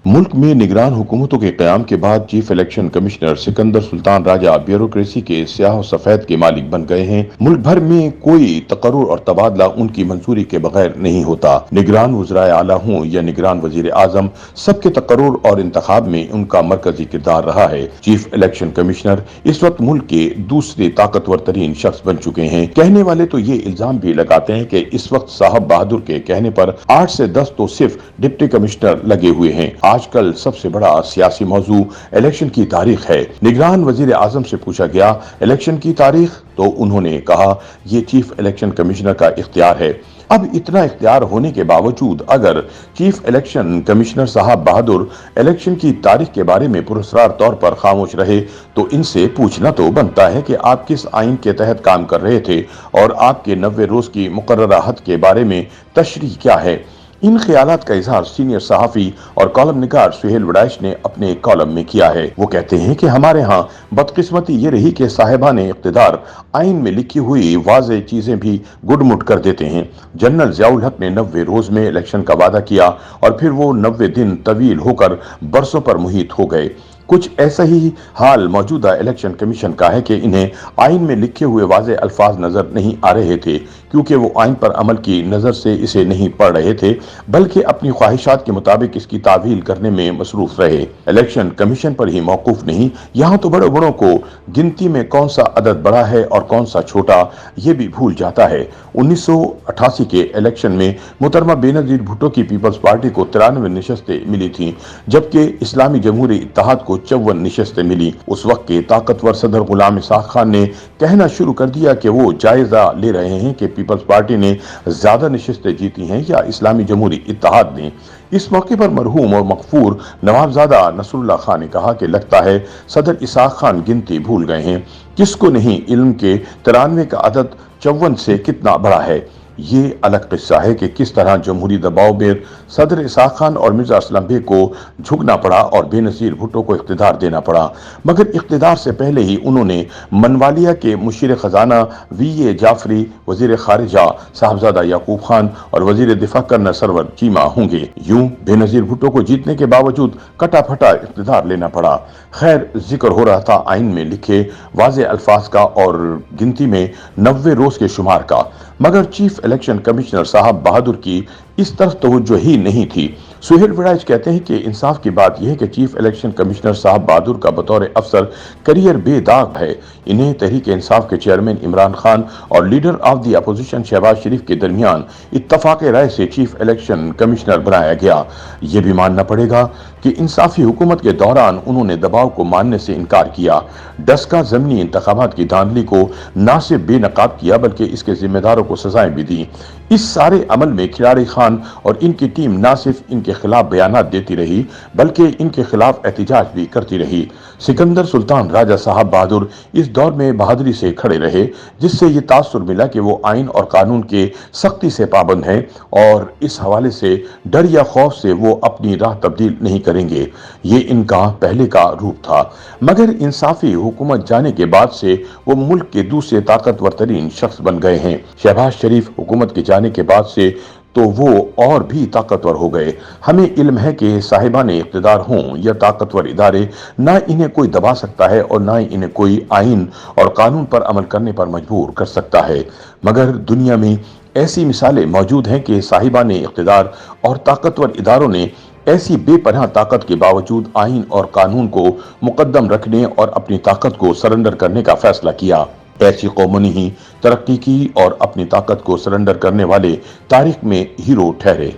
मुल्क में निगरान हुकूमतों के क़याम के बाद chief election commissioner Sikandar Sultan Raja bureaucracy के स्याह सफेद के मालिक बन गए हैं। मुल्क भर में कोई तकर्रुर और तबादला उनकी मंजूरी के बगैर नहीं होता। निगरान वज़राए आला हों या निगरान वज़ीर आज़म, सबके तकर्रुर और इंतखाब में उनका मरकजी किरदार रहा है। चीफ इलेक्शन कमिश्नर इस वक्त मुल्क के दूसरे ताकतवर तरीन शख्स बन चुके हैं। कहने वाले तो ये इल्जाम भी लगाते हैं कि इस वक्त साहब बहादुर के कहने पर 8 से 10 तो सिर्फ डिप्टी कमिश्नर लगे हुए हैं। आजकल सबसे बड़ा सियासी मौजू इलेक्शन की तारीख है। निगरान वजीर आजम से पूछा गया इलेक्शन की तारीख, तो उन्होंने कहा ये चीफ इलेक्शन कमिश्नर का इख्तियार है। अब इतना इख्तियार होने के बावजूद अगर चीफ इलेक्शन कमिश्नर साहब बहादुर इलेक्शन की तारीख के बारे में पुरस्कार तौर पर खामोश रहे तो इनसे पूछना तो बनता है कि आप किस आइन के तहत काम कर रहे थे और आपके 90 रोज की मुकर्ररा हद के बारे में तशरीह क्या है। इन ख्यालात का इजहार सीनियर सहाफी और कॉलम निगार सुहेल वड़ैच ने अपने एक कॉलम में किया है। वो कहते हैं कि हमारे यहाँ बदकिस्मती ये रही कि साहिबान इख्तिदार आइन में लिखी हुई वाज़े चीजें भी गुडमुड कर देते हैं। जनरल ज़ियाउल हक ने 90 रोज में इलेक्शन का वादा किया और फिर वो 90 दिन तवील होकर बरसों पर मुहित हो गए। कुछ ऐसा ही हाल मौजूदा इलेक्शन कमीशन का है कि इन्हें आइन में लिखे हुए वाज़े अल्फाज नजर नहीं आ रहे थे क्योंकि वो आइन पर अमल की नजर से इसे नहीं पढ़ रहे थे, बल्कि अपनी ख्वाहिशात के मुताबिक इसकी तावील करने में मसरूफ रहे। इलेक्शन कमीशन पर ही मौकूफ नहीं, यहाँ तो बड़े बड़ों को गिनती में कौन सा अदद बड़ा है और कौन सा छोटा ये भी भूल जाता है। 1988 के इलेक्शन में मुहतरमा बेनजीर भुट्टो की पीपल्स पार्टी को 93 नशस्तें मिली थी, जबकि इस्लामी जमहूरी इत्तेहाद को 54 नशस्तें मिली। उस वक्त के ताकतवर सदर गुलाम इसाक खान ने कहना शुरू कर दिया कि वो जायजा ले रहे हैं कि पीपल्स पार्टी ने ज्यादा नशस्तें जीती हैं या इस्लामी जमहूरी इत्तेहाद ने। इस मौके पर मरहूम और मकफूर नवाबजादा नसरुल्लाह खान ने कहा कि लगता है सदर इसाक खान गिनती भूल गए हैं। किसको नहीं इल्म के 93 का अदद 54 से कितना बड़ा है। ये अलग किस्सा है कि किस तरह जमहूरी दबाव में सदर इसाक खान और मिर्जा असलम बेग को झुकना पड़ा और बेनजीर भुट्टो को इख्तिदार देना पड़ा, मगर इख्तिदार से पहले ही उन्होंने मनवालिया के मुशीर खजाना वी.ए. जाफरी, वजीर खारिजा साहबजादा याकूब खान और वजीर दिफा कर्नल सरवर चीमा होंगे। यूं बेनजीर भुट्टो को जीतने के बावजूद कटाफटा इख्तिदार लेना पड़ा। खैर, जिक्र हो रहा था आइन में लिखे वाज़े अल्फाज का और गिनती में 90 रोज के शुमार का, मगर चीफ इलेक्शन कमिश्नर साहब बहादुर की इस तरफ तवज्जो ही नहीं थी। सुहेल वड़ैच कहते हैं कि इंसाफ की बात यह है कि चीफ इलेक्शन कमिश्नर साहब बहादुर का बतौर अफसर करियर बेदाग है। इन्हें तहरीक इंसाफ के चेयरमैन इमरान खान और leader of the opposition Shahbaz Sharif के दरमियान इत्तफाक राय से चीफ इलेक्शन कमिश्नर बनाया गया। ये भी मानना पड़ेगा कि इंसाफी हुकूमत के दौरान उन्होंने दबाव को मानने से इनकार किया। डस्का ज़मीनी इंतखाबात की धांधली को न सिर्फ बेनकाब किया बल्कि इसके जिम्मेदारों को सजाएं भी दी। इस सारे अमल में खिलाड़ी खान और इनकी टीम न सिर्फ इनके खिलाफ बयानात देती रही बल्कि इनके खिलाफ एहतिजाज भी करती रही। सिकंदर सुल्तान राजा साहब बहादुर इस दौर में बहादुरी से खड़े रहे, जिससे ये तासुर मिला कि वो आइन और कानून के सख्ती से पाबंद हैं और इस हवाले से डर या खौफ से वो अपनी राह तब्दील नहीं करेंगे। ये इनका पहले का रूप था, मगर इंसाफी हुकूमत जाने के बाद से वो मुल्क के दूसरे ताकतवर तरीन शख्स बन गए हैं। शहबाज शरीफ हुकूमत के जाने के बाद से तो वो और भी ताकतवर हो गए। हमें इल्म है कि साहिबान इख्तिदार हों या ताकतवर इदारे, ना इन्हें कोई दबा सकता है और ना इन्हें कोई आइन और कानून पर अमल करने पर मजबूर कर सकता है। मगर दुनिया में ऐसी मिसालें मौजूद हैं कि साहिबान इख्तिदार और ताकतवर इदारों ने ऐसी बेपनाह ताकत के बावजूद आइन और कानून को मुकद्दम रखने और अपनी ताकत को सरेंडर करने का फैसला किया। ऐसी कौमों ने ही तरक्की की और अपनी ताकत को सरेंडर करने वाले तारीख में हीरो ठहरे।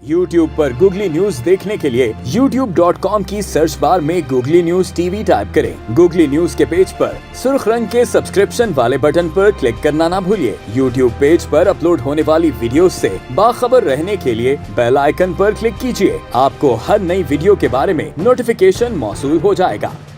YouTube पर गूगली न्यूज देखने के लिए youtube.com की सर्च बार में गूगली न्यूज टीवी टाइप करें। गूगली न्यूज के पेज पर सुर्ख रंग के सब्सक्रिप्शन वाले बटन पर क्लिक करना ना भूलिए। YouTube पेज पर अपलोड होने वाली वीडियो से बाखबर रहने के लिए बेल आइकन पर क्लिक कीजिए। आपको हर नई वीडियो के बारे में नोटिफिकेशन मौसूल हो जाएगा।